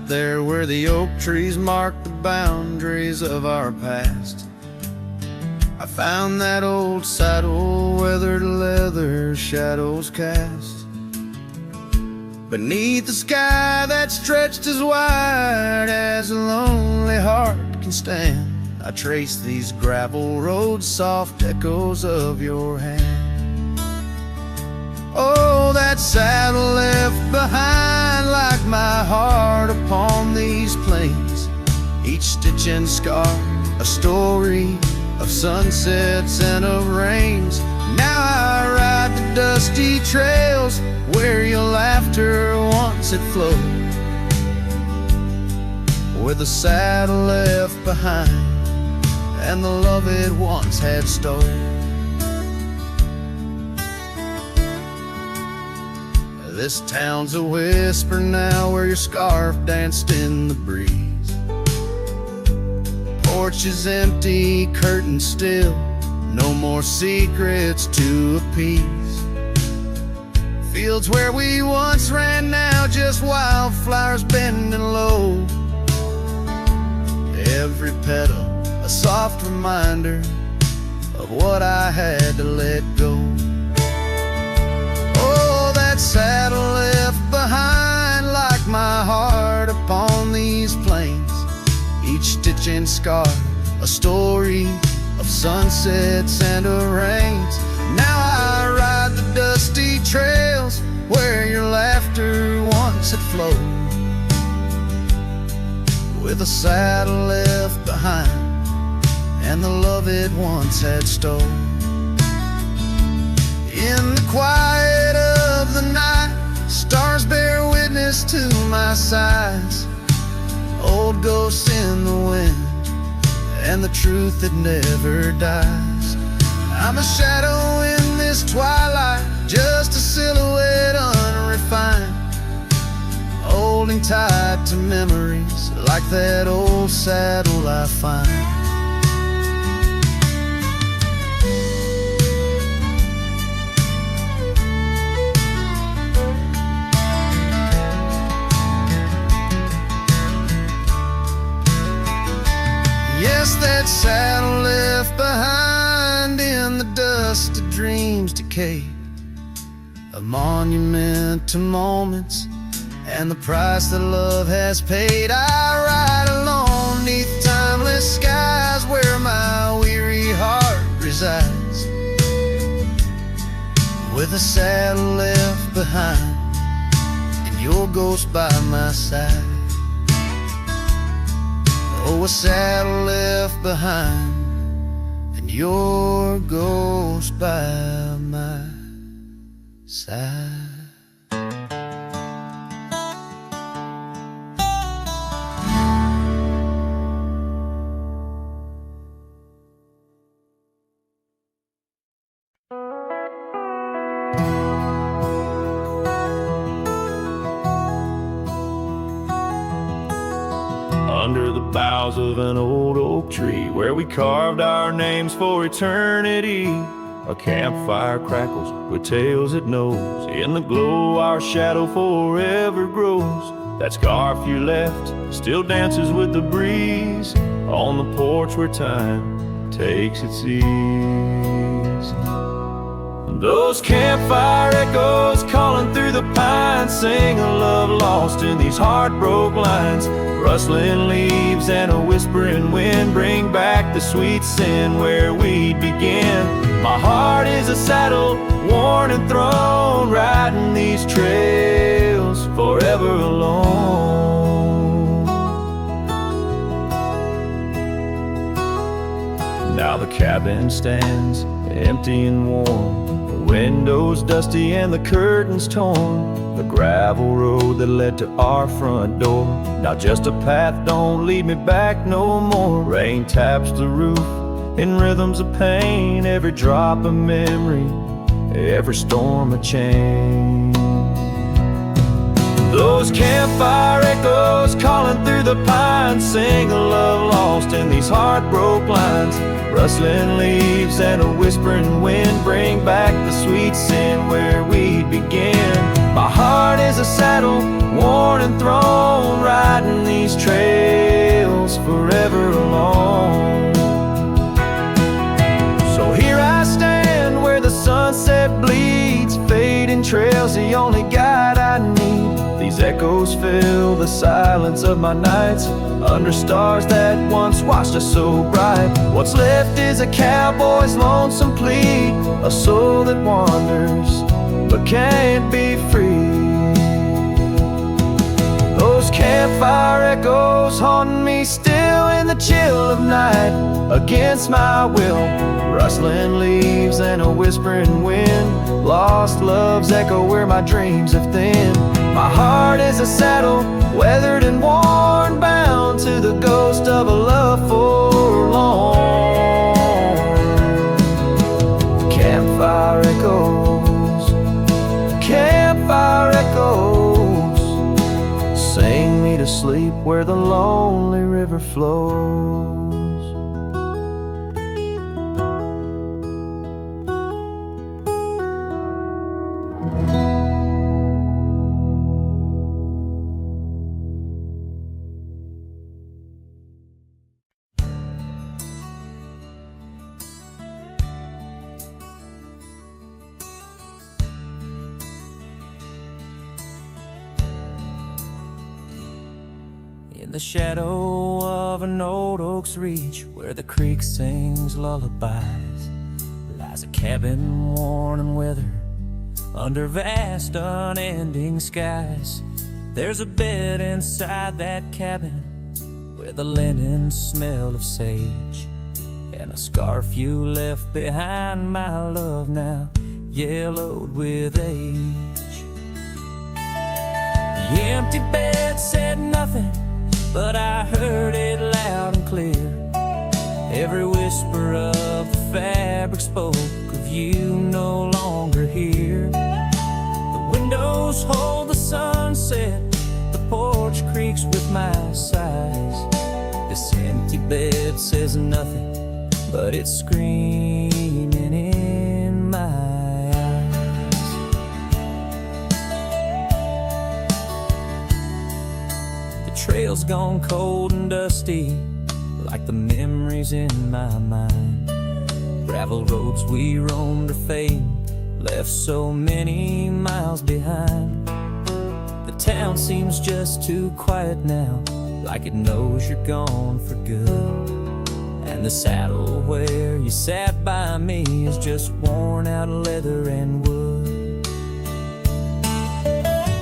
there where the oak trees mark the boundaries of our past, I found that old saddle, weathered leather, shadows cast. Beneath the sky that stretched as wide as a lonely heart can stand, I trace these gravel roads, soft echoes of your hand. Oh, that saddle left behind like my heart upon these plains, each stitch and scar a story of sunsets and of rains. Now I ride the dusty trails where your laughter once had flowed, where the saddle left behind and the love it once had stole. This town's a whisper now where your scarf danced in the breeze. Porch is empty, curtains still, no more secrets to appease. Fields where we once ran now just wildflowers bending low. Every petal a soft reminder of what I had to let go. Oh, that saddle left behind like my heart upon these plains, each stitch and scar a story of sunsets and of rains. Now I ride the dusty trails where your laughter once had flowed, with a saddle left behind and the love it once had stole. In the quiet of the night, stars bear witness to my sighs, old ghosts in the wind and the truth that never dies. I'm a shadow in this twilight, just a silhouette unrefined, holding tight to memories like that old saddle I find. Yes, that saddle left behind in the dust of dreams decayed, a monument to moments and the price that love has paid. I ride alone neath timeless skies where my weary heart resides, with a saddle left behind and your ghost by my side. Oh, a saddle left behind and your ghost by my side. Under the boughs of an old oak tree where we carved our names for eternity, a campfire crackles with tales it knows. In the glow our shadow forever grows. That scarf you left still dances with the breeze on the porch where time takes its ease. Those campfire echoes calling through the pines sing a love lost in these heartbroken lines. Rustling leaves and a whispering wind bring back the sweet sin where we began. My heart is a saddle worn and thrown, riding these trails forever alone. Now the cabin stands empty and warm, the windows dusty and the curtains torn. The gravel road that led to our front door, now just a path, don't lead me back no more. Rain taps the roof in rhythms of pain, every drop a memory, every storm a change. Those campfire echoes calling through the pines sing a love lost in these heartbroken lines. Rustling leaves and a whispering wind bring back the sweet sin where we began. My heart is a saddle worn and thrown, riding these trails forever alone. So here I stand where the sunset bleeds, fading trails, the only guide I need. These echoes fill the silence of my nights, under stars that once watched us so bright. What's left is a cowboy's lonesome plea, a soul that wanders but can't be free. Those campfire echoes haunt me still in the chill of night, against my will, rustling leaves and a whispering wind. Lost loves echo where my dreams have thinned. My heart is a saddle, weathered and worn, bound to the ghost of a love forlorn. Campfire echoes, campfire echoes, sing me to sleep where the lonely river flows. In the shadow of an old oak's reach, where the creek sings lullabies, lies a cabin worn and weathered under vast unending skies. There's a bed inside that cabin where the linen smell of sage, and a scarf you left behind, my love, now yellowed with age. The empty bed said nothing, but I heard it loud and clear. Every whisper of the fabric spoke of you no longer here. The windows hold the sunset, the porch creaks with my sighs. This empty bed says nothing, but it's screaming in my trail's gone cold and dusty, like the memories in my mind. Gravel roads we roamed are fading, left so many miles behind. The town seems just too quiet now, like it knows you're gone for good. And the saddle where you sat by me is just worn out leather and wood.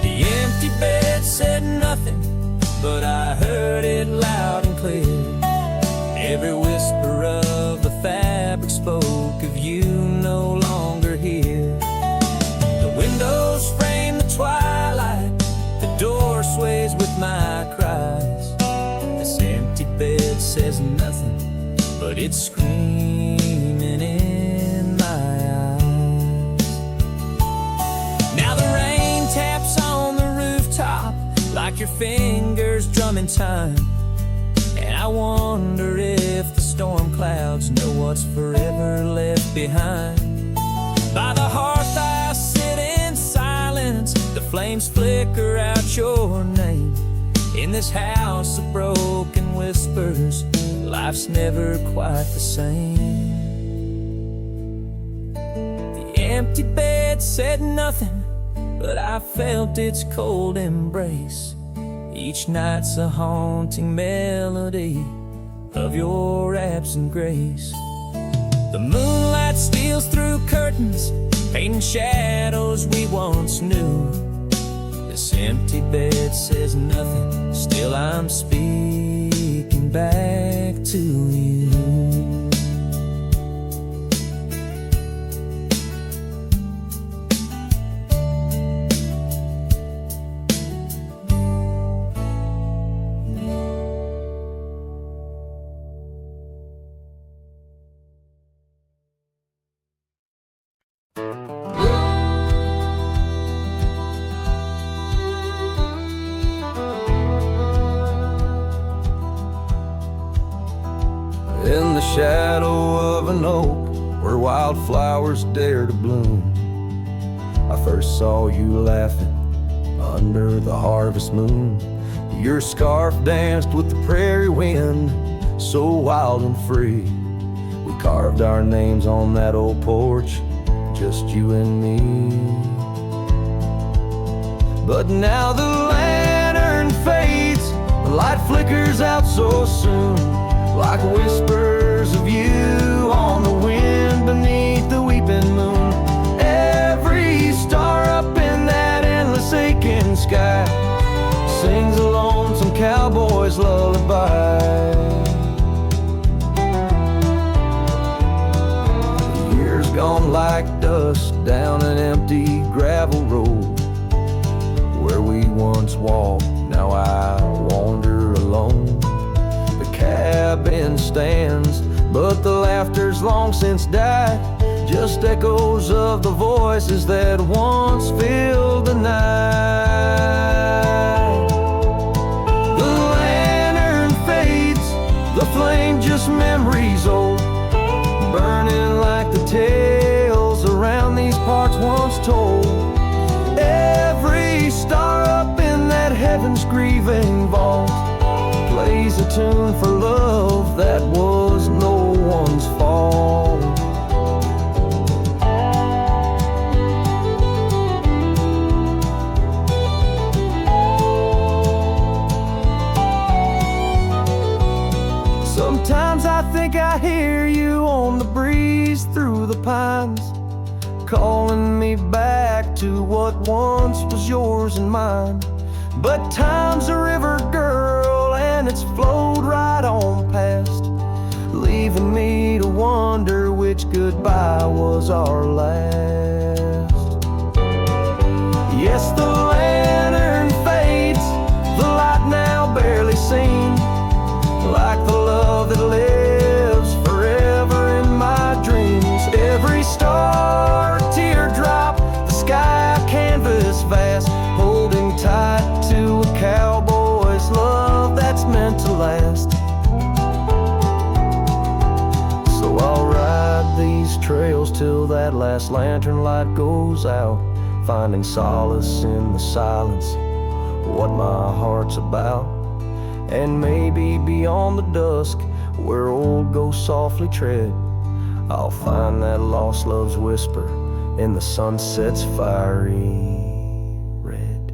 The empty bed said nothing, but I heard it loud and clear. Every whisper of the fabric spoke of you no longer here. The windows frame the twilight, the door sways with my cries. This empty bed says nothing, but it's screaming in my eyes. Now the rain taps on the rooftop like your fingers drumming time, and I wonder if the storm clouds know what's forever left behind. By the hearth I sit in silence, the flames flicker out your name. In this house of broken whispers, life's never quite the same. The empty bed said nothing, but I felt its cold embrace. Each night's a haunting melody of your absent grace. The moonlight steals through curtains, painting shadows we once knew. This empty bed says nothing, still I'm speaking back to you. In the shadow of an oak, where wildflowers dare to bloom, I first saw you laughing under the harvest moon. Your scarf danced with the prairie wind, so wild and free. We carved our names on that old porch, just you and me. But now the lantern fades, the light flickers out so soon, like whispers of you on the wind beneath the weeping moon. Every star up in that endless aching sky sings a lonesome cowboy's lullaby. Years gone like dust down an empty gravel road, where we once walked, now I wander alone. The cabin stands, but the laughter's long since died, just echoes of the voices that once filled the night. The lantern fades, the flame just memories old, burning like the tales around these parts once told. Every star up in that heaven's grieving vault plays a tune for love that was no one's fault. Sometimes I think I hear you on the breeze through the pines, calling me back to what once was yours and mine. But time's a river, girl, and it's flowed right on past, leaving me to wonder which goodbye was our last. Yes, the lantern fades, the light now barely seen, like the love that lives forever in my dreams. Every star, teardrop, the sky, canvas vast, holding tight to a cowboy's love that's meant to last. So I'll ride these trails till that last lantern light goes out, finding solace in the silence, what my heart's about. And maybe beyond the dusk, where old ghosts softly tread, I'll find that lost love's whisper in the sunset's fiery red.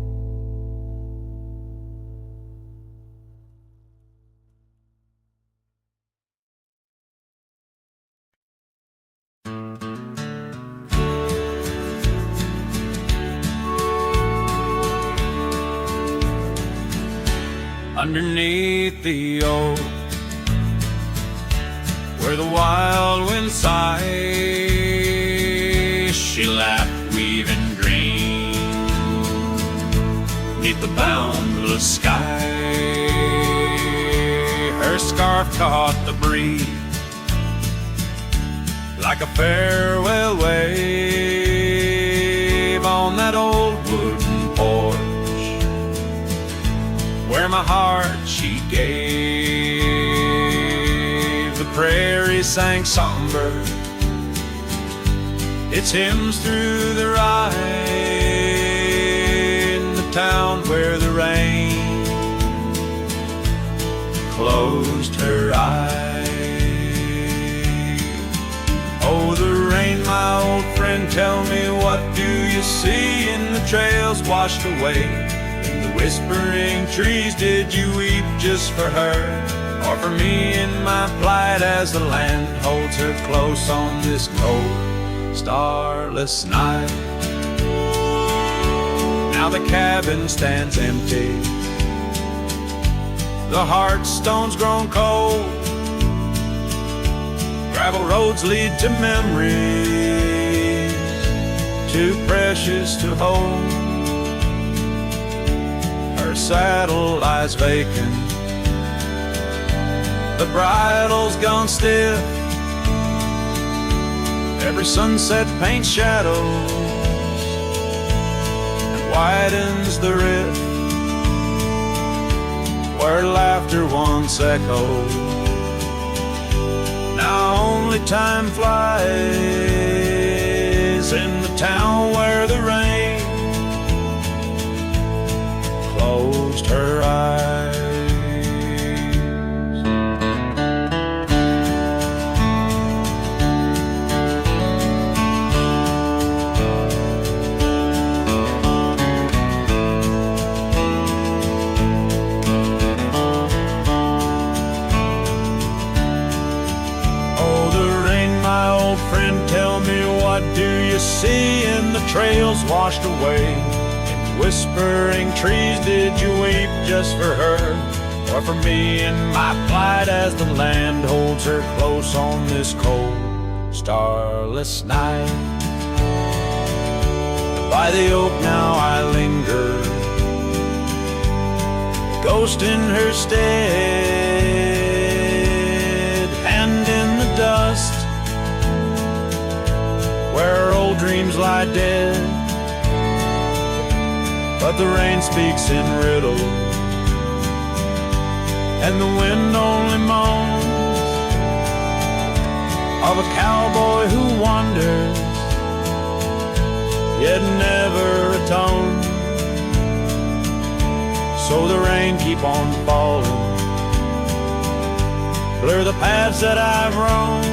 Underneath the oak, where the wild wind sighs, she laughed, weaving green, 'neath the boundless sky. Her scarf caught the breeze, like a farewell wave on that old wooden porch, where my heart she gave. The prairie sang songbird, its hymns through the rye, in the town where the rain closed her eyes. Oh, the rain, my old friend, tell me, what do you see in the trails washed away? Whispering trees, did you weep just for her, or for me in my plight, as the land holds her close on this cold, starless night? Now the cabin stands empty, the hearthstone's grown cold, gravel roads lead to memories too precious to hold. Her saddle lies vacant, the bridle's gone stiff, every sunset paints shadows and widens the rift where laughter once echoed. Now only time flies in the town where the rain her eyes. Oh, the rain, my old friend, tell me, what do you see in the trails washed away? In whispering trees, did you weep just for her, or for me in my plight as the land holds her close on this cold, starless night? By the oak now I linger, ghost in her stead, and in the dust where old dreams lie dead. But the rain speaks in riddles, and the wind only moans of a cowboy who wanders, yet never atones. So the rain keep on falling, blur the paths that I've roamed,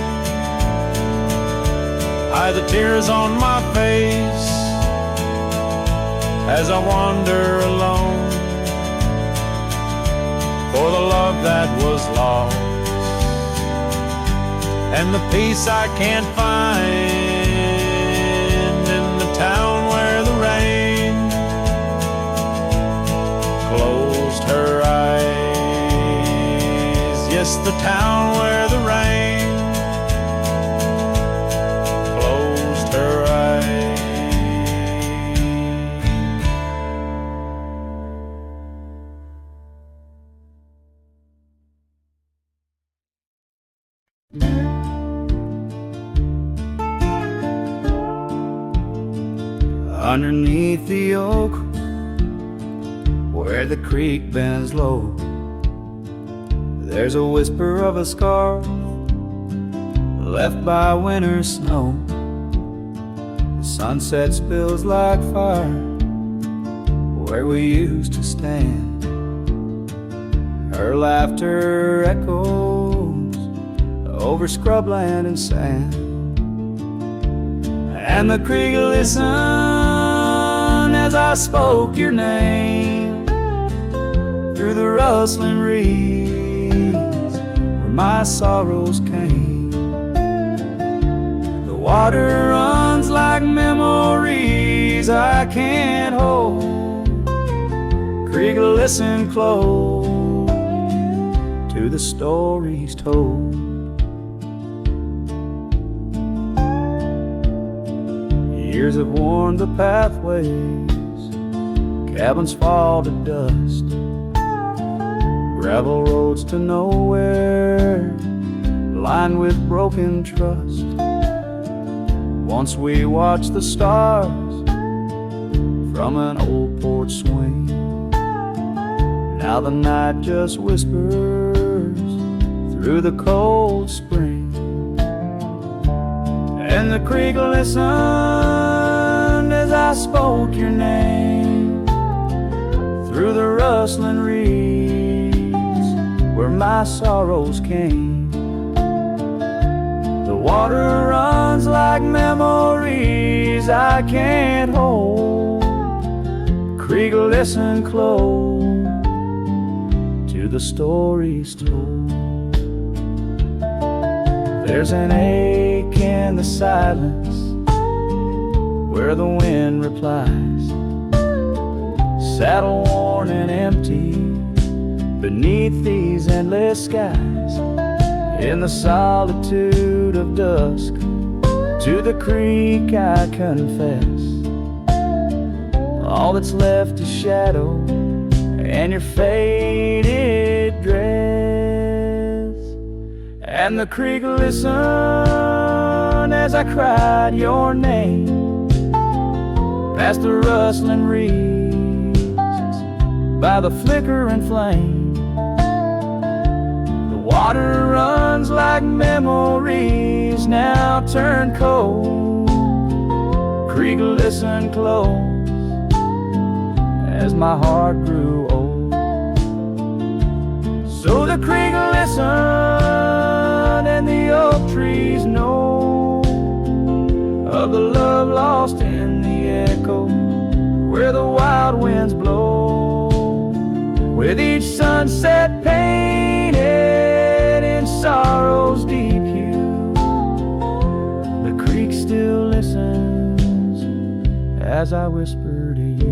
hide the tears on my face as I wander alone for the love that was lost, and the peace I can't find in the town where the rain closed her eyes. Yes, the town where the rain closed her eyes. Underneath the oak, where the creek bends low, there's a whisper of a scar left by winter snow. The sunset spills like fire where we used to stand. Her laughter echoes over scrubland and sand, and the creek listened as I spoke your name through the rustling reeds where my sorrows came. The water runs like memories I can't hold. Creek, listen close to the stories told. Years have worn the pathways, cabins fall to dust, gravel roads to nowhere, lined with broken trust. Once we watched the stars from an old porch swing. Now the night just whispers through the cold spring, and the creek listened as I spoke your name through the rustling reeds where my sorrows came. The water runs like memories I can't hold. Creek, listen close to the stories told. There's an ache in the silence where the wind replies, saddle worn and empty beneath these endless skies. In the solitude of dusk, to the creek I confess, all that's left is shadow and your faded dress. And the creek listened as I cried your name past the rustling reeds by the flickering flame. The water runs like memories now turned cold. Creek, listen close as my heart grew old. So the creek listened and the oak trees know of the love lost in the echo where the wild winds blow, with each sunset painted in sorrow's deep hue. The creek still listens as I whisper to you.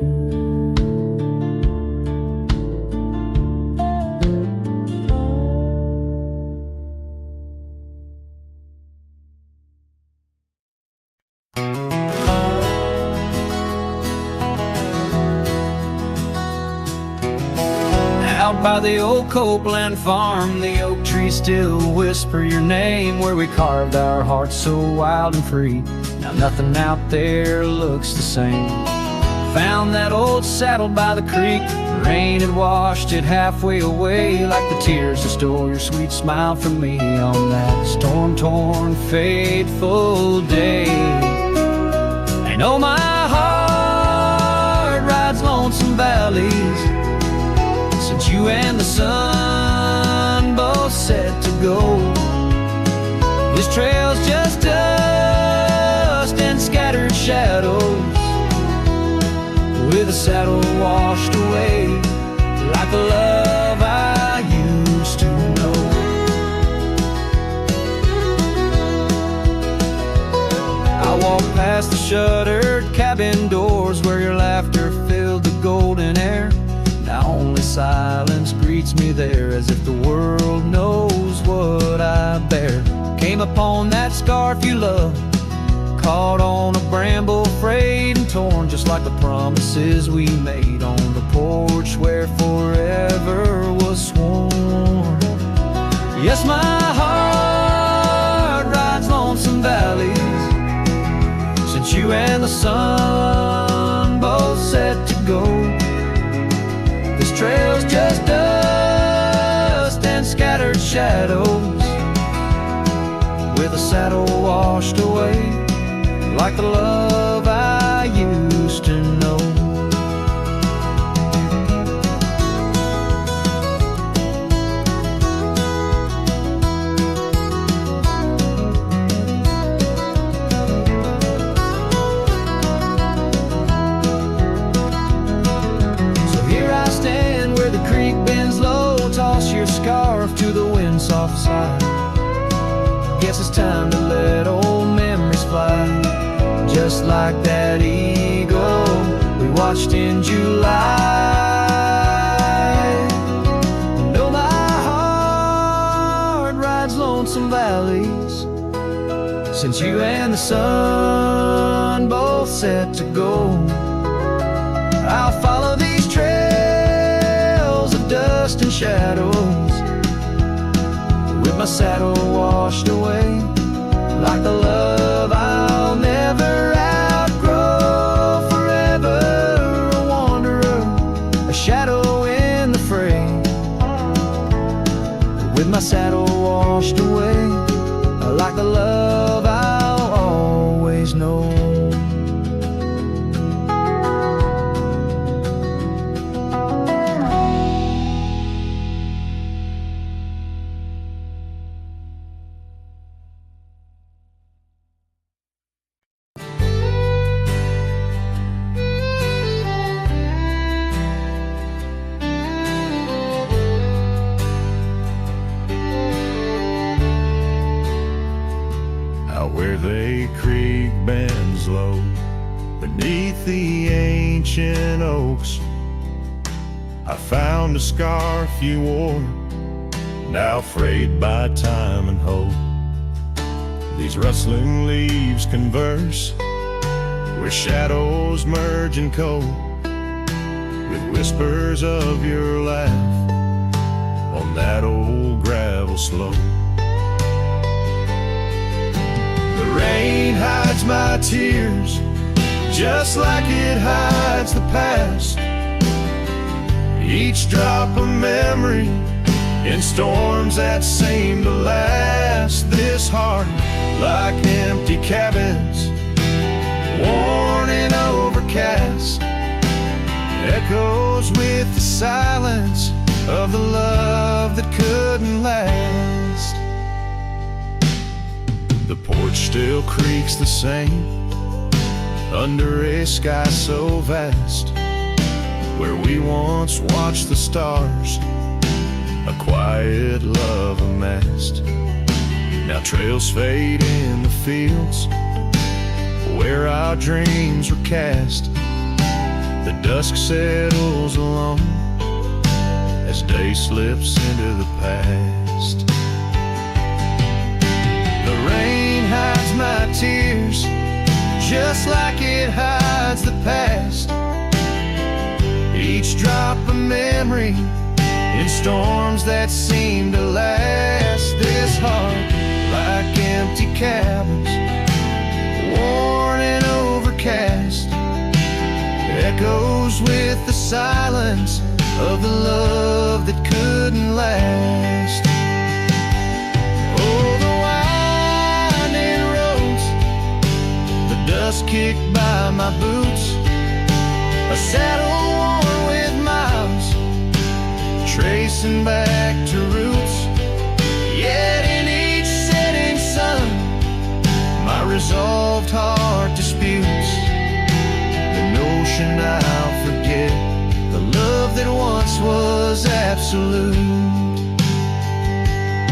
Out by the old Copeland farm, the oak trees still whisper your name, where we carved our hearts so wild and free. Now nothing out there looks the same. Found that old saddle by the creek, the rain had washed it halfway away, like the tears that stole your sweet smile from me on that storm-torn, fateful day. And oh, my heart rides lonesome valleys since you and the sun both set to go. This trail's just dust and scattered shadows, with a saddle washed away, like the love I used to know. I walked past the shuttered cabin doors, where your laughter filled the golden air. Now only silence greets me there, as if the world knows what I bear. Came upon that scarf you loved, caught on a bramble, frayed and torn, just like the promises we made on the porch where forever was sworn. Yes, my heart rides lonesome valleys since you and the sun both set to go. This trail's just dust and scattered shadows, with a saddle washed away, like the love I used to know. So here I stand where the creek bends low, toss your scarf to the wind's soft side. Guess it's time to let old memories fly, just like that eagle we watched in July. And oh, my heart rides lonesome valleys since you and the sun both set to go. I'll follow these trails of dust and shadows, with my saddle washed away, like the love I'll never outgrow. Forever a wanderer, a shadow in the fray, with my saddle washed away, like the love I'll always know. Where they creek bends low beneath the ancient oaks, I found a scarf you wore, now frayed by time and hope. These rustling leaves converse, where shadows merge and cope, with whispers of your laugh on that old gravel slope. The rain hides my tears, just like it hides the past. Each drop a memory in storms that seem to last. This heart, like empty cabins, worn and overcast, echoes with the silence of the love that couldn't last. The porch still creaks the same under a sky so vast, where we once watched the stars, a quiet love amassed. Now trails fade in the fields where our dreams were cast. The dusk settles alone as day slips into the past. The rain hides my tears just like it hides the past. Each drop a memory in storms that seem to last. This heart, like empty cabins, worn and overcast, echoes with the silence of the love that couldn't last. Oh, the winding roads, the dust kicked by my boots, a saddle worn with miles, tracing back to roots. Yet in each setting sun, my resolved heart disputes the notion I'll forget the love that once was absolute.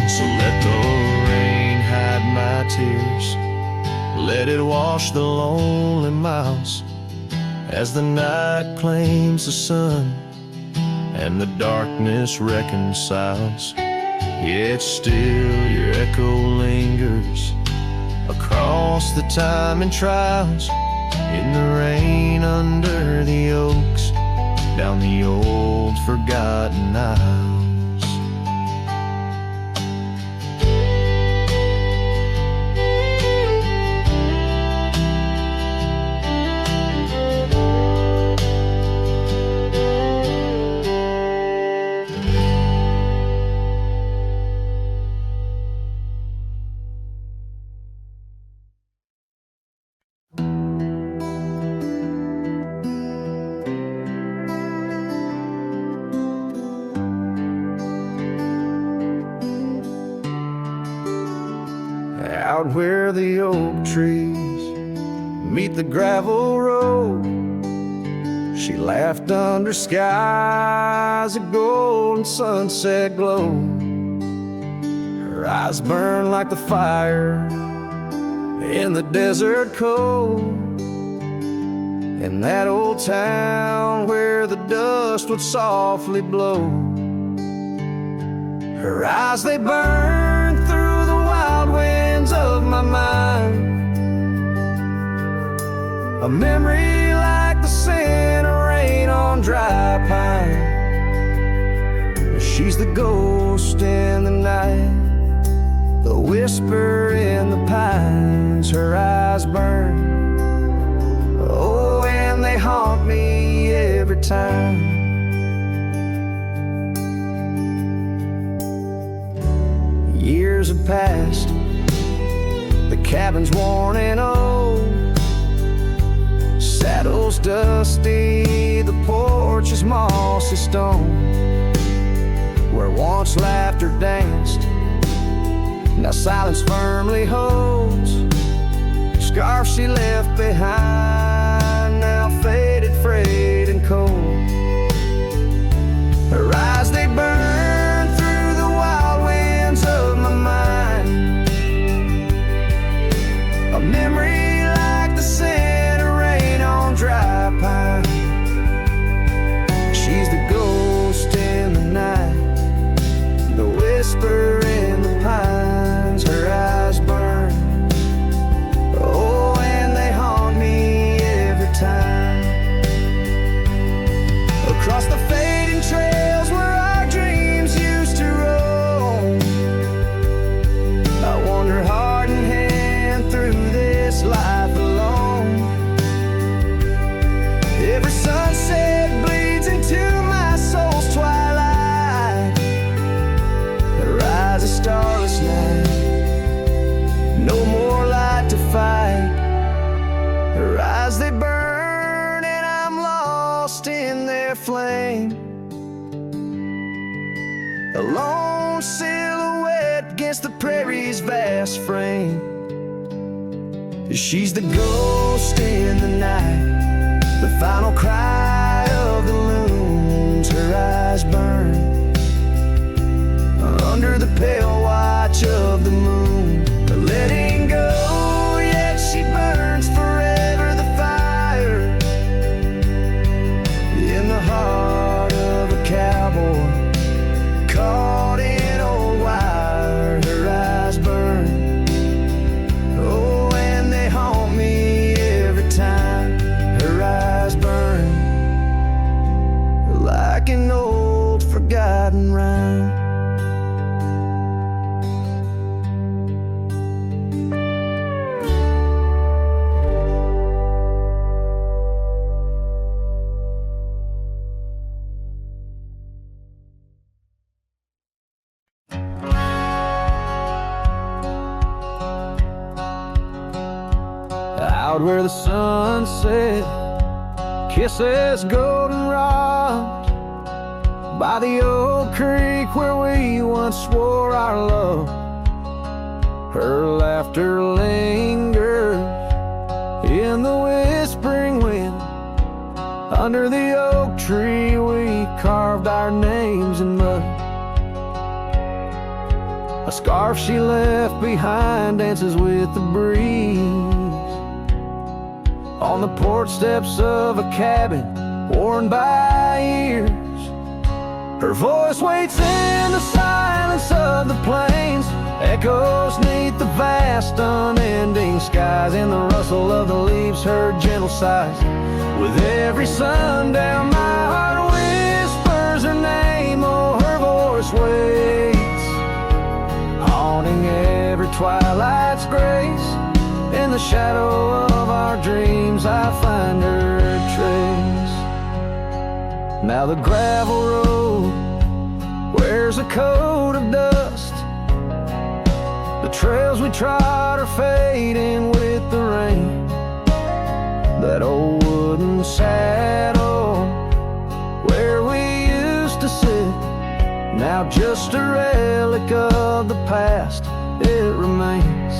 So let the rain hide my tears, let it wash the lonely miles, as the night claims the sun and the darkness reconciles. Yet still your echo lingers across the time and trials, in the rain under the oaks, down the old forgotten aisles. Out where the oak trees meet the gravel road, she laughed under skies of gold and sunset glow. Her eyes burned like the fire in the desert cold, in that old town where the dust would softly blow. Her eyes, they burned through the wild winds of my mind, a memory like the scent of rain on dry pine. She's the ghost in the night, the whisper in the pines. Her eyes burn, oh, and they haunt me every time. Years have passed, the cabin's worn and old, saddle's dusty, the porch is mossy stone. Where once laughter danced, now silence firmly holds. Scarf she left behind, now faded, frayed and cold. Her eyes, they burn through the wild winds of my mind, a memory like the scent of rain on dry pine. She's the ghost in the night, the whisper in the pines. Her eyes burn, oh, and they haunt me memory's vast frame. She's the ghost in the night, the final cry of the loons. Her eyes burn under the pale watch of the moon. But letting go, yet she burns forever. The fire in the heart of a cowboy caught in old wire. Her eyes burn, oh, and they haunt me every time. Her eyes burn like an old forgotten rhyme. Out where the sunset kisses goldenrod, by the old creek where we once swore our love. Her laughter lingers in the whispering wind. Under the oak tree we carved our names in mud. A scarf she left behind dances with the breeze on the porch steps of a cabin worn by years. Her voice waits in the silence of the plains, echoes neath the vast unending skies. In the rustle of the leaves her gentle sighs. With every sundown my heart whispers her name. Oh, her voice waits, haunting every twilight's grace. In the shadow of our dreams I find her trace. Now the gravel road wears a coat of dust. The trails we trod are fading with the rain. That old wooden saddle where we used to sit, now just a relic of the past, it remains.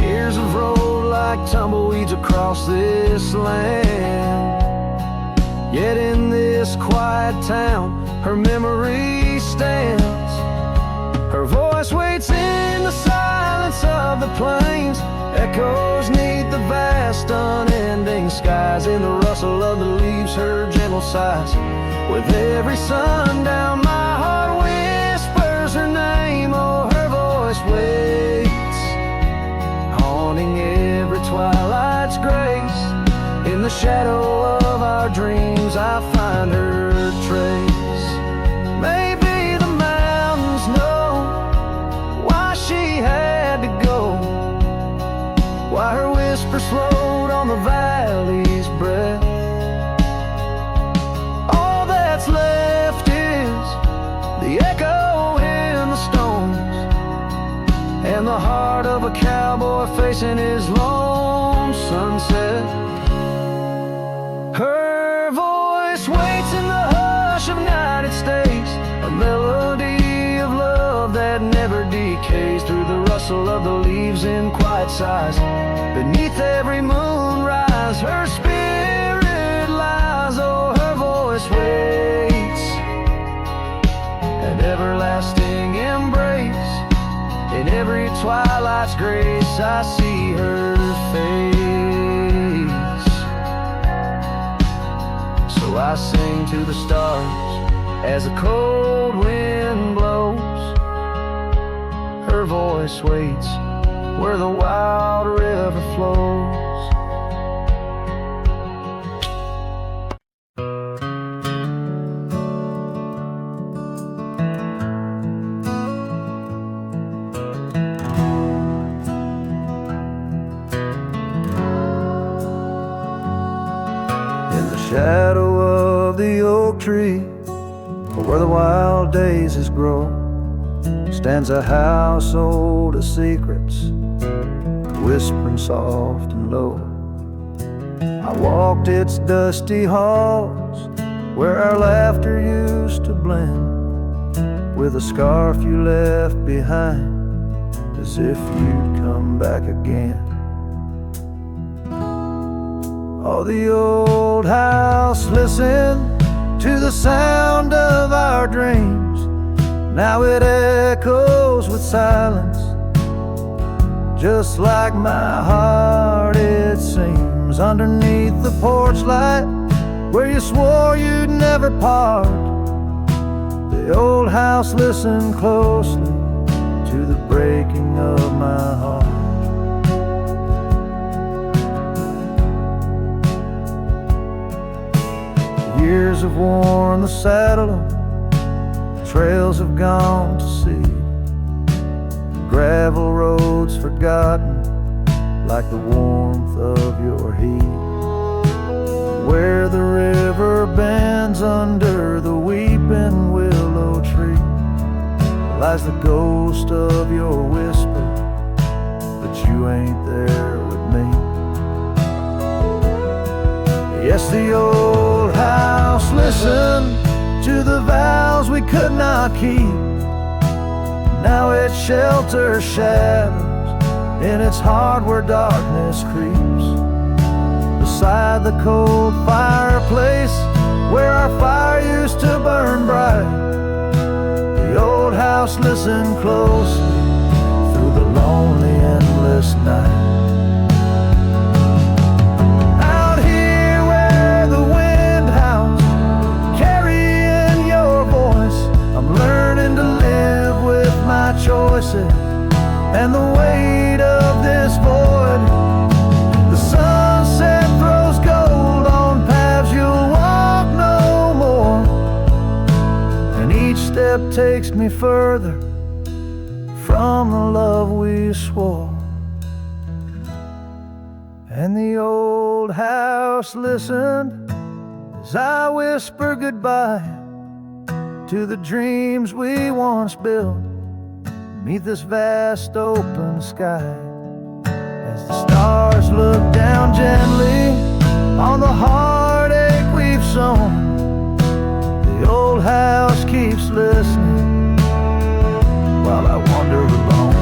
Years have rolled like tumbleweeds across this land, yet in this quiet town her memory stands. Her voice waits in the silence of the plains, echoes neath the vast unending skies. In the rustle of the leaves her gentle sighs. With every sundown my heart whispers her name. Oh, her voice waits, haunting every twilight's grace. In the shadow of our dreams I find her trace. Maybe the mountains know why she had to go, why her whisper slowed on the valley's breath. All that's left is the echo in the stones, and the heart of a cowboy facing his lone sunset. Her voice waits in the hush of night, it stays a melody of love that never decays. Through the rustle of the leaves in quiet sighs, beneath every moonrise her spirit lies. Oh, her voice waits, an everlasting embrace. In every twilight's grace I see her face. So I sing to the stars as the cold wind blows. Her voice waits where the wild river flows. In the shadow of the oak tree, where the wild daisies grow, stands a house old of secrets, whispering soft and low. I walked its dusty halls where our laughter used to blend, with a scarf you left behind, as if you'd come back again. Oh, the old house listened to the sound of our dreams. Now it echoes with silence, just like my heart it seems. Underneath the porch light where you swore you'd never part, the old house listened closely to the breaking of my heart. Years have worn the saddle, trails have gone to seed, gravel roads forgotten like the warmth of your heat. Where the river bends under the weeping willow tree lies the ghost of your whisper, but you ain't there with me. Yes, the old house listened to the vows we could not keep. Now it shelters shadows in its heart where darkness creeps. Beside the cold fireplace where our fire used to burn bright, the old house listened closely through the lonely endless night. Out here where the wind howls, carrying your voice, I'm learning to live with my choices and the weight of this void. The sunset throws gold on paths you'll walk no more, and each step takes me further from the love we swore. And the old house listened as I whisper goodbye to the dreams we once built beneath this vast open sky. As the stars look down gently on the heartache we've sown, the old house keeps listening while I wander alone.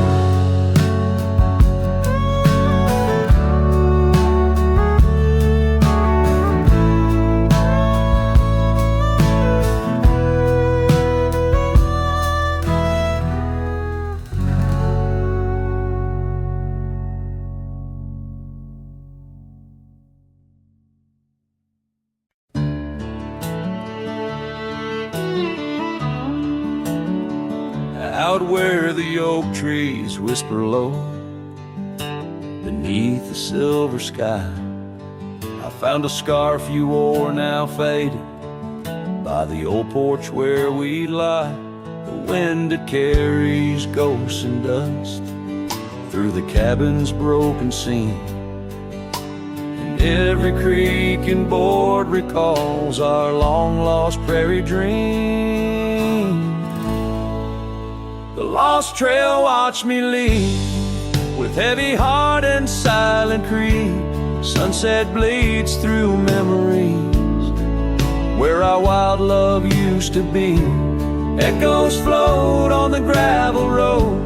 Out where the oak trees whisper low beneath the silver sky, I found a scarf you wore now faded by the old porch where we lie. The wind it carries ghosts and dust through the cabin's broken seam, and every creak and board recalls our long-lost prairie dream. The lost trail watched me lead with heavy heart and silent creed. Sunset bleeds through memories where our wild love used to be. Echoes float on the gravel road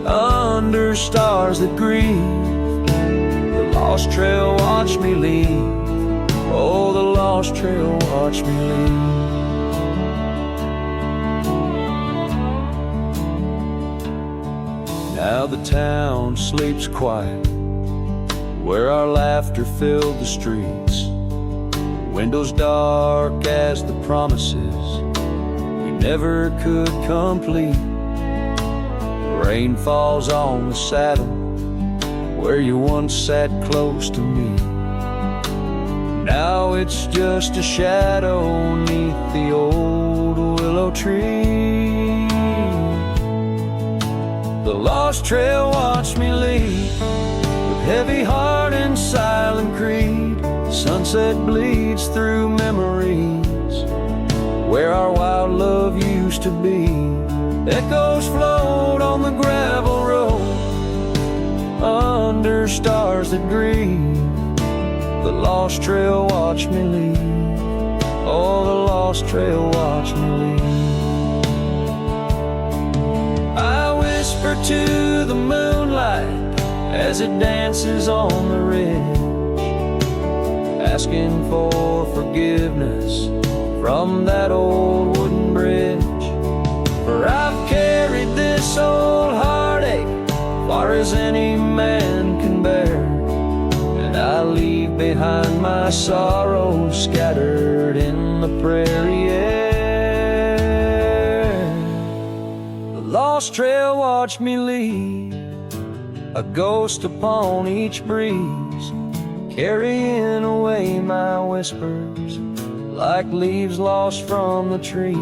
under stars that grieve. The lost trail watched me lead. Oh, the lost trail watched me lead. Now the town sleeps quiet where our laughter filled the streets. Windows dark as the promises we never could complete. Rain falls on the saddle where you once sat close to me. Now it's just a shadow neath the old willow tree. The lost trail watched me lead with heavy heart and silent creed. Sunset bleeds through memories where our wild love used to be. Echoes float on the gravel road under stars that grieve. The lost trail watched me lead. Oh, the lost trail watched me lead. to the moonlight as it dances on the ridge, asking for forgiveness from that old wooden bridge. For I've carried this old heartache far as any man can bear, and I leave behind my sorrows scattered in the prairie air. The lost trail watched me leave, a ghost upon each breeze, carrying away my whispers like leaves lost from the trees.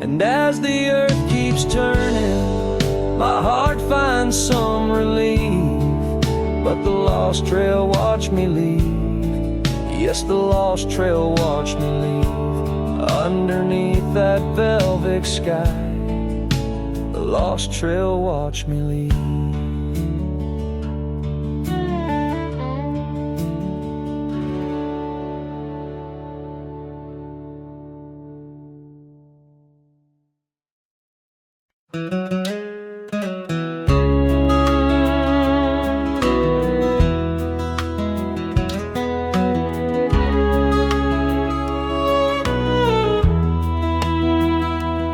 And as the earth keeps turning, my heart finds some relief. But the lost trail watched me leave. Yes, the lost trail watched me leave. Underneath that velvet sky, the lost trail watched me leave.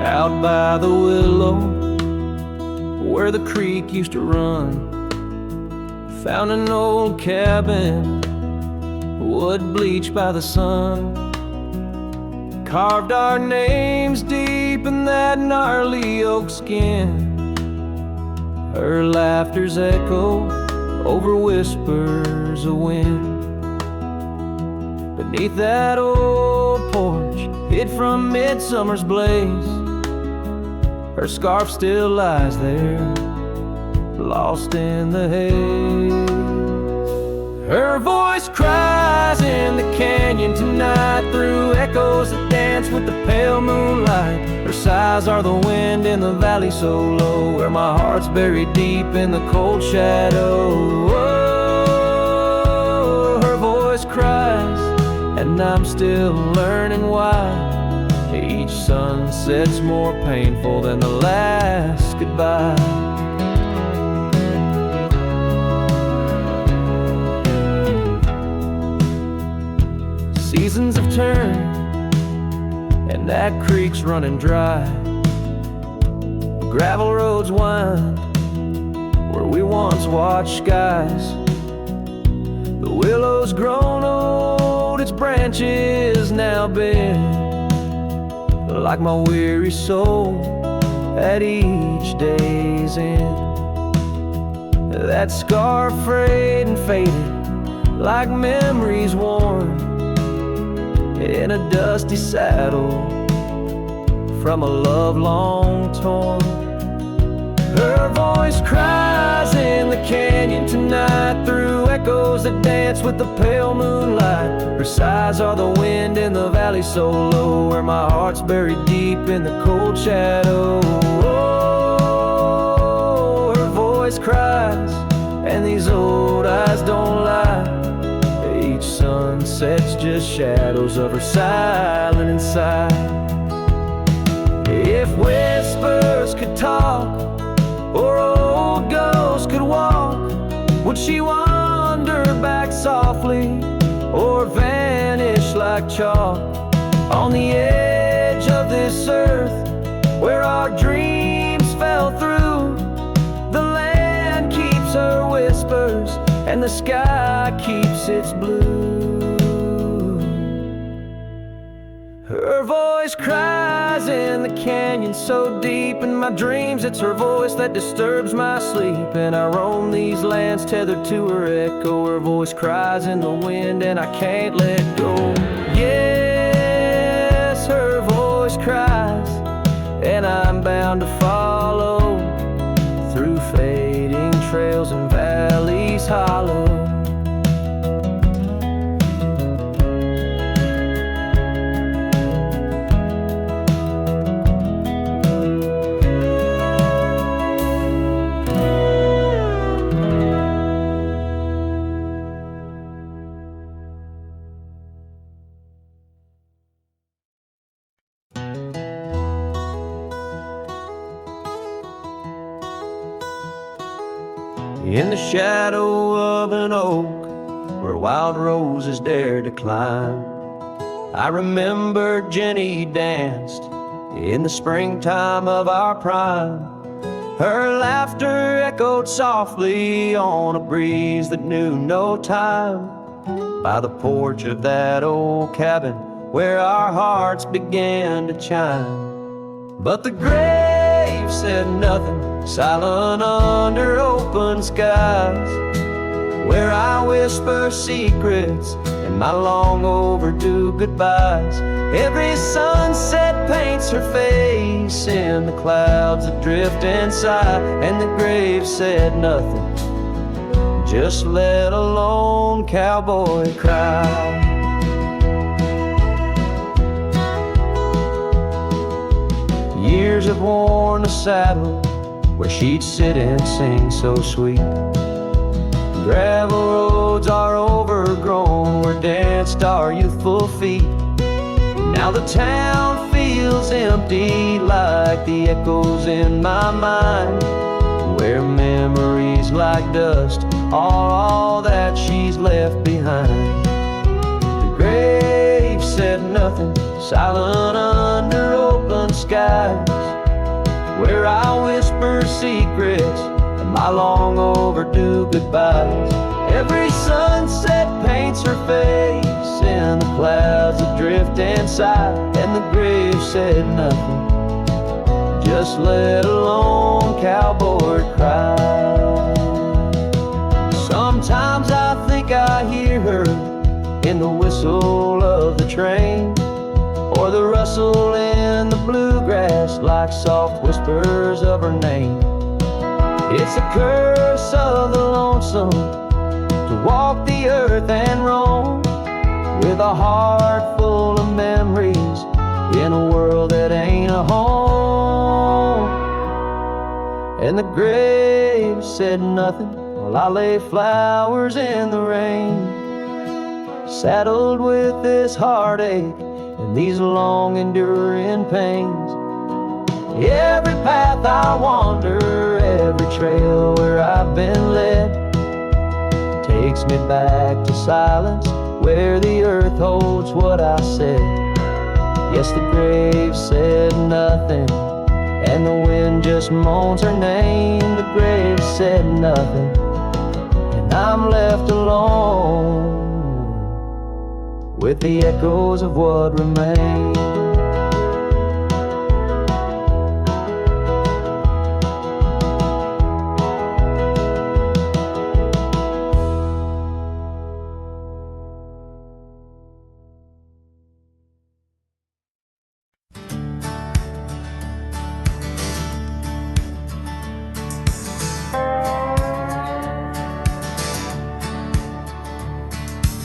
Out by the willow, where the creek used to run, found an old cabin, wood bleached by the sun. Carved our names deep in that gnarly oak skin. Her laughter's echo over whispers of wind. Beneath that old porch, hid from midsummer's blaze, her scarf still lies there, lost in the haze. Her voice cries in the canyon tonight, through echoes that dance with the pale moonlight. Her sighs are the wind in the valley so low, where my heart's buried deep in the cold shadow. Oh, her voice cries, and I'm still learning why each sunset's more painful than the last goodbye. Seasons have turned, and that creek's running dry. Gravel roads wind where we once watched skies. The willow's grown old, its branches now bend, like my weary soul at each day's end. That scar frayed and faded, like memories worn in a dusty saddle from a love long torn. Her voice cries in the canyon tonight, through echoes that dance with the pale moonlight. Her sighs are the wind in the valley so low, where my heart's buried deep in the cold shadow. Oh, her voice cries, and these old eyes don't lie. Each sunset's just shadows of her silent inside. If whispers could talk, or old ghosts could walk, would she wander back softly, or vanish like chalk on the edge of this earth, where our dreams fell through? The land keeps her whispers, and the sky keeps its blue. Her voice cries in the canyon so deep in my dreams, it's her voice that disturbs my sleep. And I roam these lands tethered to her echo. Her voice cries in the wind, and I can't let go. Yes, her voice cries, and I'm bound to follow through fading trails and valleys hollow. in the shadow of an oak where wild roses dare to climb. I remember Jenny danced in the springtime of our prime. Her laughter echoed softly on a breeze that knew no time, by the porch of that old cabin where our hearts began to chime. But the grave said nothing, silent under open skies, where I whisper secrets and my long overdue goodbyes. Every sunset paints her face in the clouds that drift inside, and the grave said nothing, just let a lone cowboy cry. Years have worn the saddle where she'd sit and sing so sweet. Gravel roads are overgrown where danced our youthful feet. Now the town feels empty like the echoes in my mind, where memories like dust are all that she's left behind. The grave said nothing, silent under open skies, where I whisper secrets and my long overdue goodbyes. Every sunset paints her face in the clouds that drift inside, and the grave said nothing, just let a lone cowboy cry. Sometimes I think I hear her in the whistle of the train, or the rustle in the bluegrass like soft whispers of her name. It's a curse of the lonesome to walk the earth and roam, with a heart full of memories in a world that ain't a home. And the grave said nothing while I lay flowers in the rain, saddled with this heartache and these long enduring pains. Every path I wander, every trail where I've been led, takes me back to silence where the earth holds what I said. Yes, the grave said nothing, and the wind just moans her name. The grave said nothing, and I'm left alone with the echoes of what remains.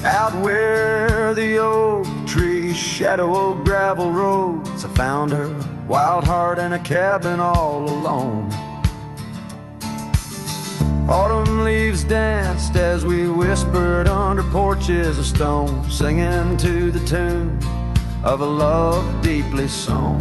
Out where the oak trees shadow old gravel roads, I found her, wild heart in a cabin all alone. Autumn leaves danced as we whispered under porches of stone, singing to the tune of a love deeply sown.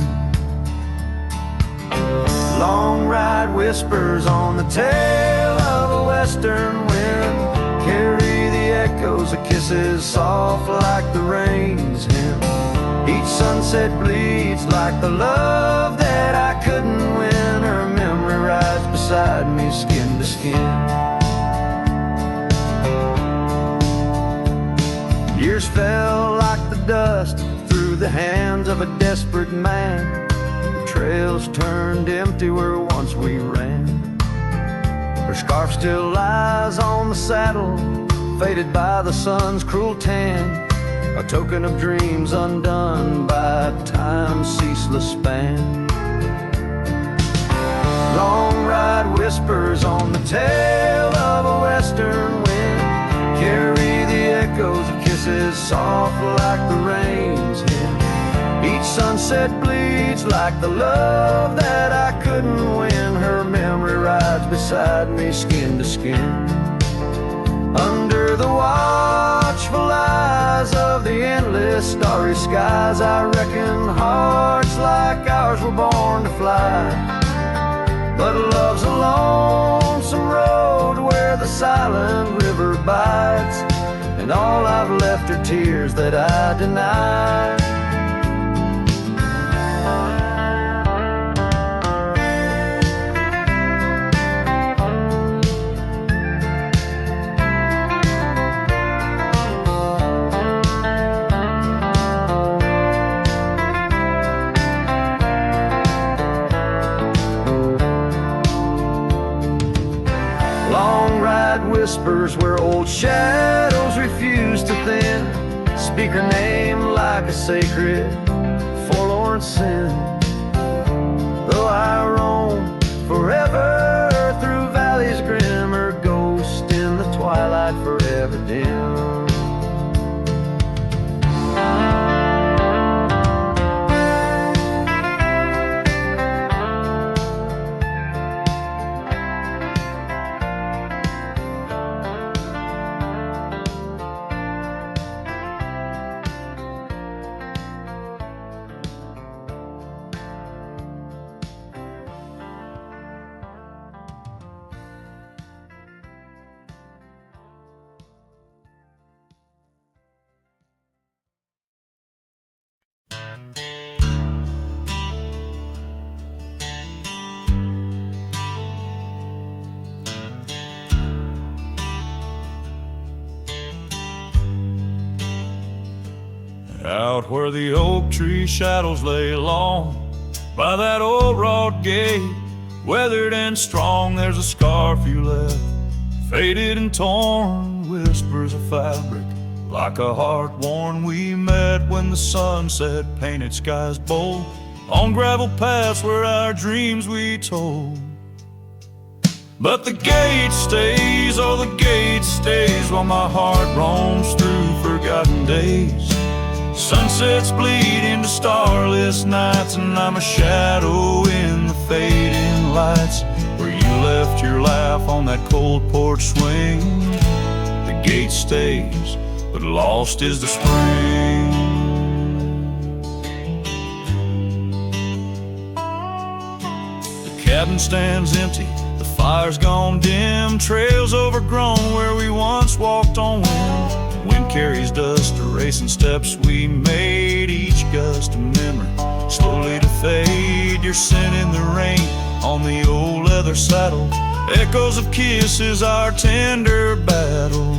Long ride whispers on the tail of a western wind carry the echoes of kisses soft like the rain's hymn. Each sunset bleeds like the love that I couldn't win. Her memory rides beside me, skin to skin. Years fell like the dust through the hands of a desperate man. The trails turned empty where once we ran. Her scarf still lies on the saddle, faded by the sun's cruel tan, a token of dreams undone by time's ceaseless span. Long ride whispers on the tail of a western wind carry the echoes of kisses soft like the rain's hymn. Each sunset bleeds like the love that I couldn't win. Her memory rides beside me, skin to skin. Under the watchful eyes of the endless starry skies, I reckon hearts like ours were born to fly. But love's a lonesome road where bites, and all I've left are tears that I deny. Whispers where old shadows refuse to thin. Speak her name like a sacred, forlorn sin. Though I roam forever through valleys grim, or ghost in the twilight forever dim. Out where the oak tree shadows lay long, by that old wrought gate, weathered and strong, there's a scarf you left, faded and torn, whispers of fabric, like a heart worn. We met when the sunset painted skies bold, on gravel paths where our dreams we told. But the gate stays, oh the gate stays, while my heart roams through forgotten days. Sunsets bleed into starless nights, and I'm a shadow in the fading lights, where you left your laugh on that cold porch swing. The gate stays, but lost is the spring. The cabin stands empty, the fire's gone dim, trails overgrown where we once walked on wind. Wind carries dust, erasing steps we made, each gust a memory, slowly to fade. Your scent in the rain on the old leather saddle, echoes of kisses, our tender battle.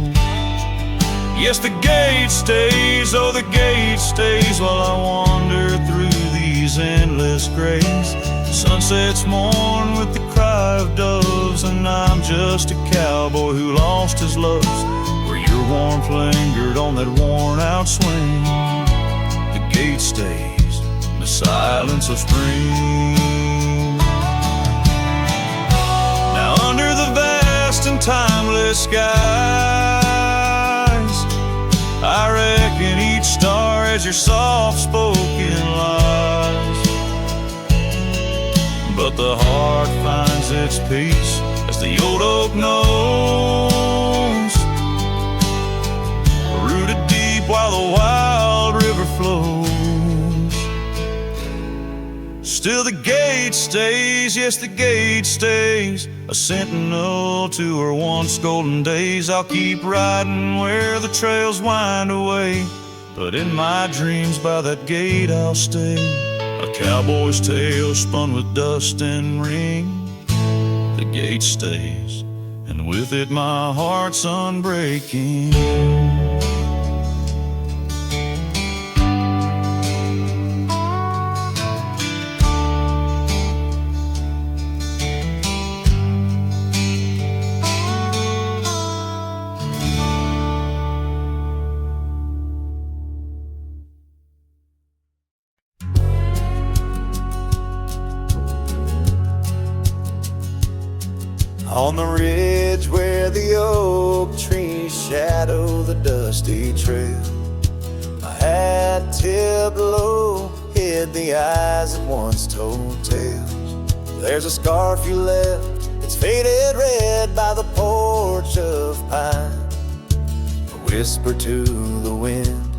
Yes, the gate stays, oh the gate stays, while I wander through these endless grays. Sunsets mourn with the cry of doves, and I'm just a cowboy who lost his loves, where your warmth lingered on that worn-out swing. The gate stays in the silence of spring. Now under the vast and timeless skies, I reckon each star as your soft-spoken lies. But the heart finds its peace as the old oak knows, rooted deep while the wild river flows. Still the gate stays, yes the gate stays, a sentinel to her once golden days. I'll keep riding where the trails wind away, but in my dreams by that gate I'll stay. A cowboy's tale spun with dust and ring. The gate stays, and with it my heart's unbreaking. On the ridge where the oak trees shadow the dusty trail, my hat tipped low hid the eyes that once told tales. There's a scarf you left, it's faded red by the porch of pine. A whisper to the wind,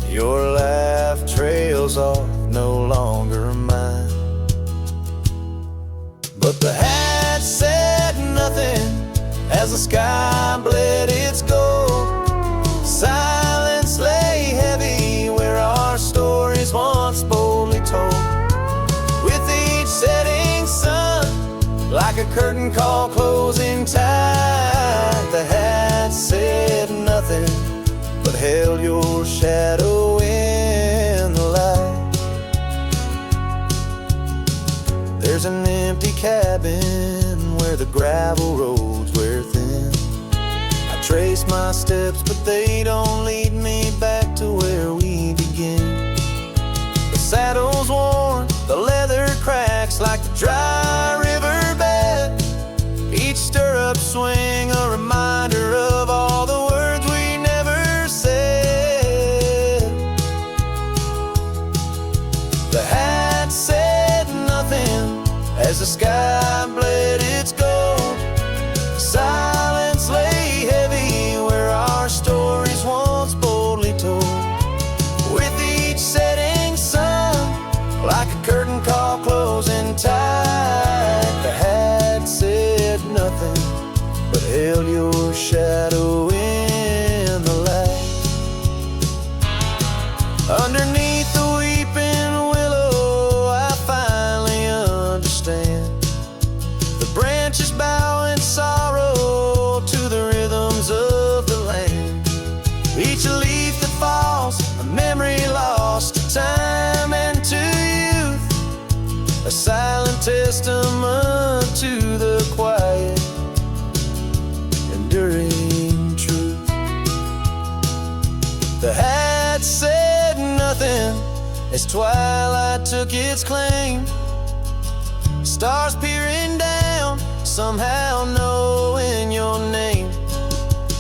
your laugh trails off, no longer mine. But the hat said nothing as the sky bled its gold. Silence lay heavy where our stories once boldly told. With each setting sun, like a curtain call closing tight, the hat said nothing but held your shadow in the light. There's an empty cabin where the gravel roads wear thin. I trace my steps, but they don't lead me back to where we begin. The saddle's worn, the leather cracks like the dry riverbed. Each stirrup swing a reminder of all the words we never said. The hat said nothing as the sky bled its gold. Silence lay heavy where our stories once boldly told. With each setting sun, like a curtain call closing tight, the hat said nothing but held your shadow in the light. Underneath the weeping willow, I finally understand. The branches bow in sorrow to the rhythms of the land. Each leaf that falls, a memory lost to time and to youth, a silent testament to the quiet, enduring truth. The hat said nothing as twilight took its claim. Stars peering down, somehow knowing your name.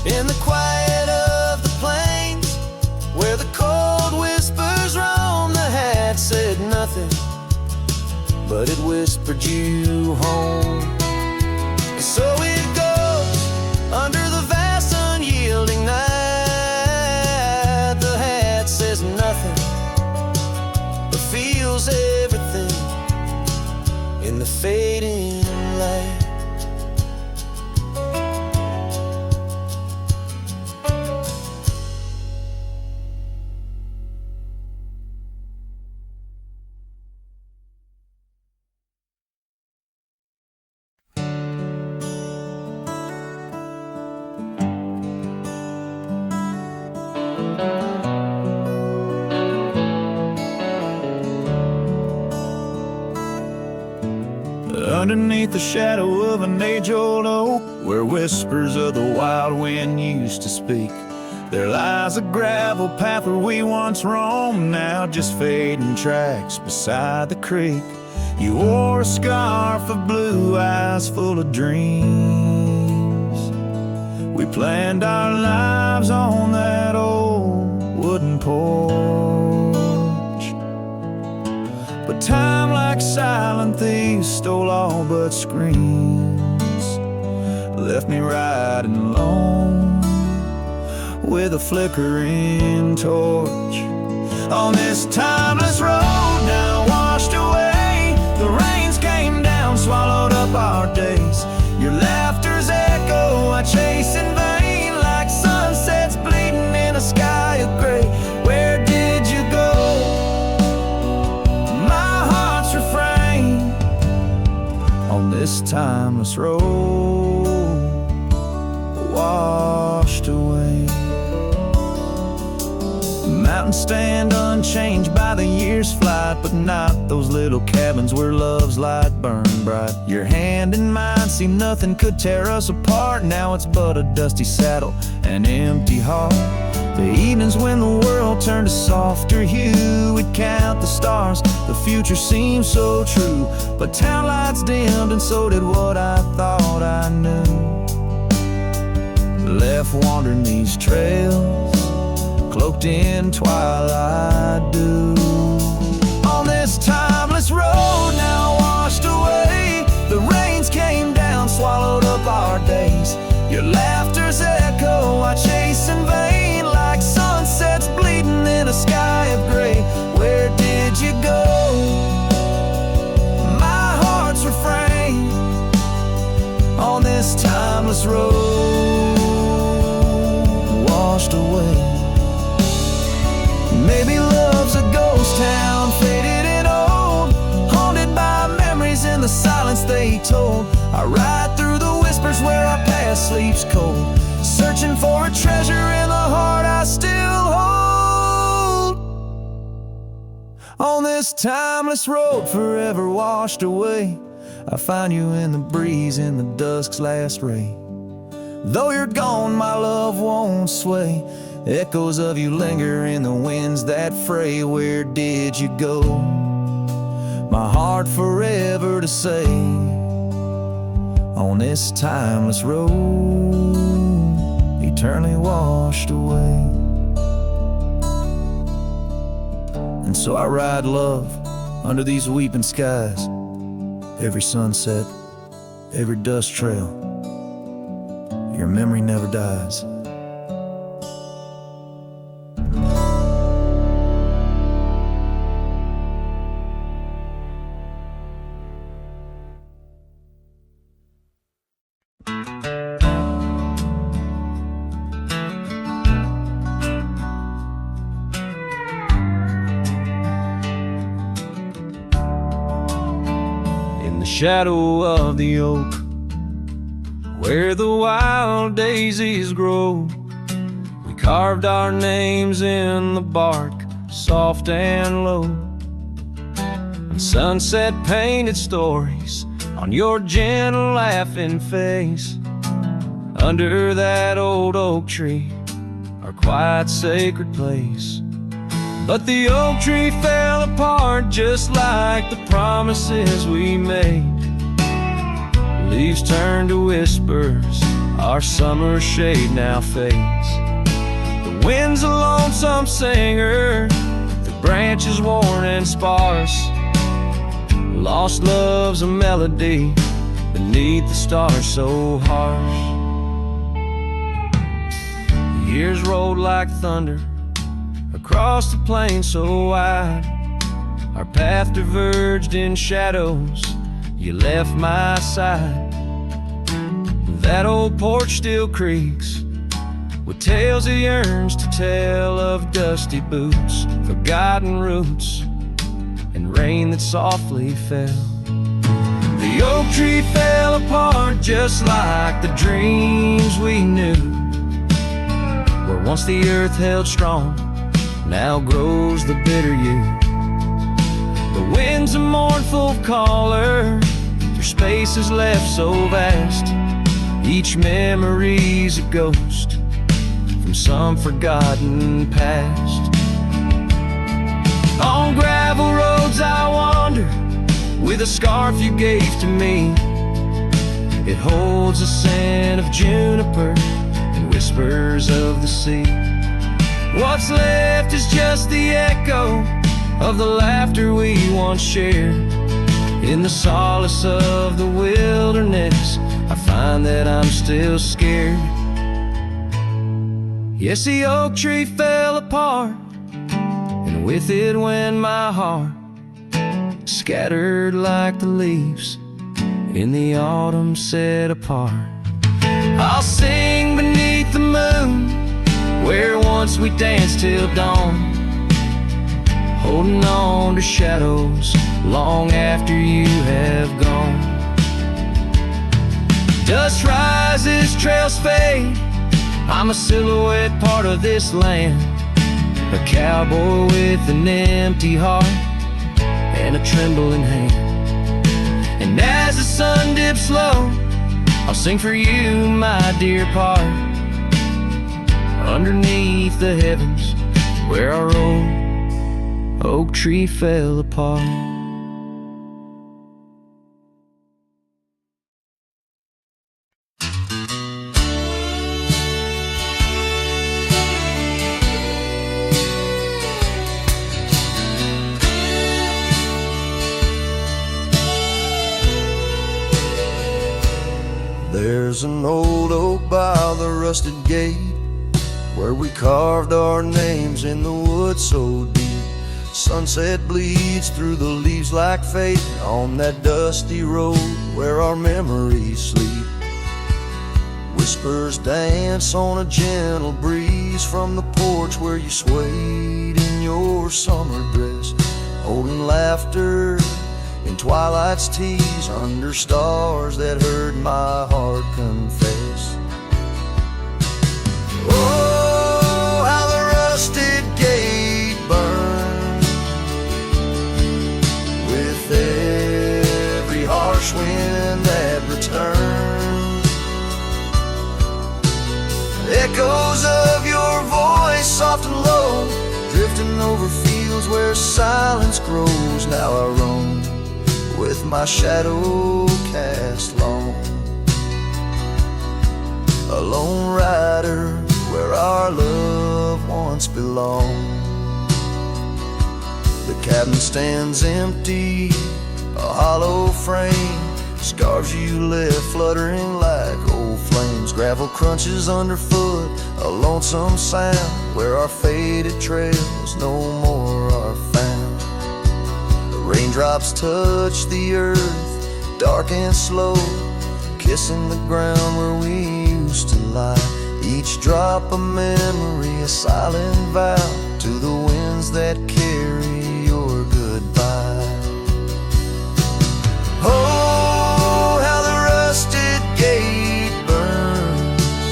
In the quiet of the plains, where the cold whispers roam, the hat said nothing, but it whispered you home. So it goes under the vast unyielding night. The hat says nothing, but feels everything in the fading light. Underneath the shadow of an age-old oak, where whispers of the wild wind used to speak, there lies a gravel path where we once roamed, now just fading tracks beside the creek. You wore a scarf of blue eyes full of dreams. We planned our lives on that old wooden porch, but time, like silent thieves, stole all but screams. Left me riding alone with a flickering torch on this timeless road now washed away. The rains came down, swallowed up our days. Your laughter's echo I chase in vain, like sunsets bleeding in a sky of gray. Where did you go? My heart's refrain on this timeless road washed away. Mountains stand unchanged by the year's flight, but not those little cabins where love's light burned bright. Your hand in mine, see nothing could tear us apart. Now it's but a dusty saddle, an empty heart. The evenings when the world turned a softer hue, we'd count the stars, the future seemed so true. But town lights dimmed and so did what I thought I knew. Left wandering these trails, cloaked in twilight dew. On this timeless road now washed away, the rains came down, swallowed up our days. Your laughter's echo I chase in vain, like sunsets bleeding in a sky of gray. Where did you go? My heart's refrain on this timeless road washed away. Maybe love's a ghost town, faded and old, haunted by memories in the silence they told. I ride through the whispers where our past sleeps cold, searching for a treasure in the heart I still hold. On this timeless road forever washed away, I find you in the breeze in the dusk's last ray. Though you're gone, my love won't sway. Echoes of you linger in the winds that fray. Where did you go? My heart forever to say. On this timeless road, eternally washed away. And so I ride love under these weeping skies. Every sunset, every dust trail, your memory never dies. Shadow of the oak, where the wild daisies grow, we carved our names in the bark, soft and low. And sunset painted stories on your gentle laughing face. Under that old oak tree, our quiet sacred place. But the oak tree fell apart just like the promises we made. Leaves turn to whispers, our summer shade now fades. The wind's a lonesome singer, the branches worn and sparse. Lost love's a melody beneath the stars so harsh. The years rolled like thunder across the plain so wide. Our path diverged in shadows, you left my side. That old porch still creaks with tales it yearns to tell, of dusty boots, forgotten roots, and rain that softly fell. The oak tree fell apart just like the dreams we knew. Where once the earth held strong, now grows the bitter yew. The wind's a mournful caller through spaces left so vast. Each memory's a ghost from some forgotten past. On gravel roads I wander with a scarf you gave to me. It holds a scent of juniper and whispers of the sea. What's left is just the echo of the laughter we once shared. In the solace of the wilderness, I find that I'm still scared. Yes, the oak tree fell apart, and with it went my heart, scattered like the leaves in the autumn set apart. I'll sing beneath the moon, where once we danced till dawn, holding on to shadows long after you have gone. Dust rises, trails fade, I'm a silhouette, part of this land. A cowboy with an empty heart and a trembling hand. And as the sun dips low, I'll sing for you, my dear part, underneath the heavens where our old oak tree fell apart. There's an old oak by the rusted gate, where we carved our names in the wood so deep. Sunset bleeds through the leaves like fate on that dusty road where our memories sleep. With whispers dance on a gentle breeze from the porch where you swayed in your summer dress, holding laughter in Twilight's tease under stars that heard my heart confess. Oh, how the rusted gate burns with every harsh wind that returns. Echoes of your voice, soft and low, drifting over fields where silence grows. Now I roam with my shadow cast long, a lone rider where our love once belonged. The cabin stands empty, a hollow frame, scarves you left fluttering like old flames. Gravel crunches underfoot, a lonesome sound where our faded trails no more are found. The raindrops touch the earth, dark and slow, kissing the ground where we used to lie. Each drop a memory, a silent vow to the winds that carry your goodbye. Oh, how the rusted gate burns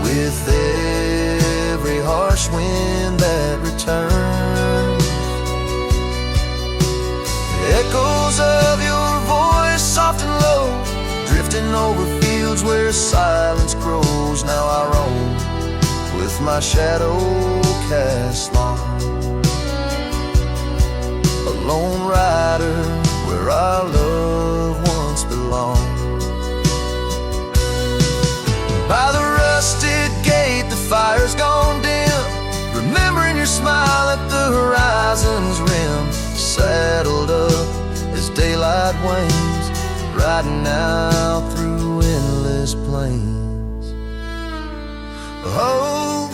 with every harsh wind that returns. Echoes of your voice, soft and low, drifting over fields where silence grows. Now I roam with my shadow cast long, a lone rider where our love once belonged. By the rusted gate the fire's gone dim, remembering your smile at the horizon's rim. Saddled up as daylight wanes, riding out through endless plains. Oh,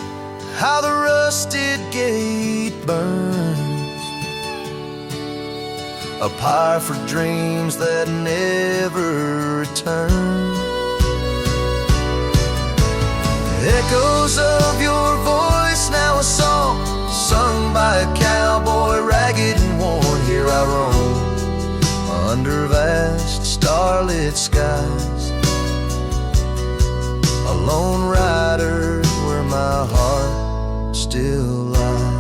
how the rusted gate burns, a pyre for dreams that never return. Echoes of your voice, now a song sung by a cowboy, ragged and worn. Here I roam under vast starlit skies, a lone rider where my heart still lies.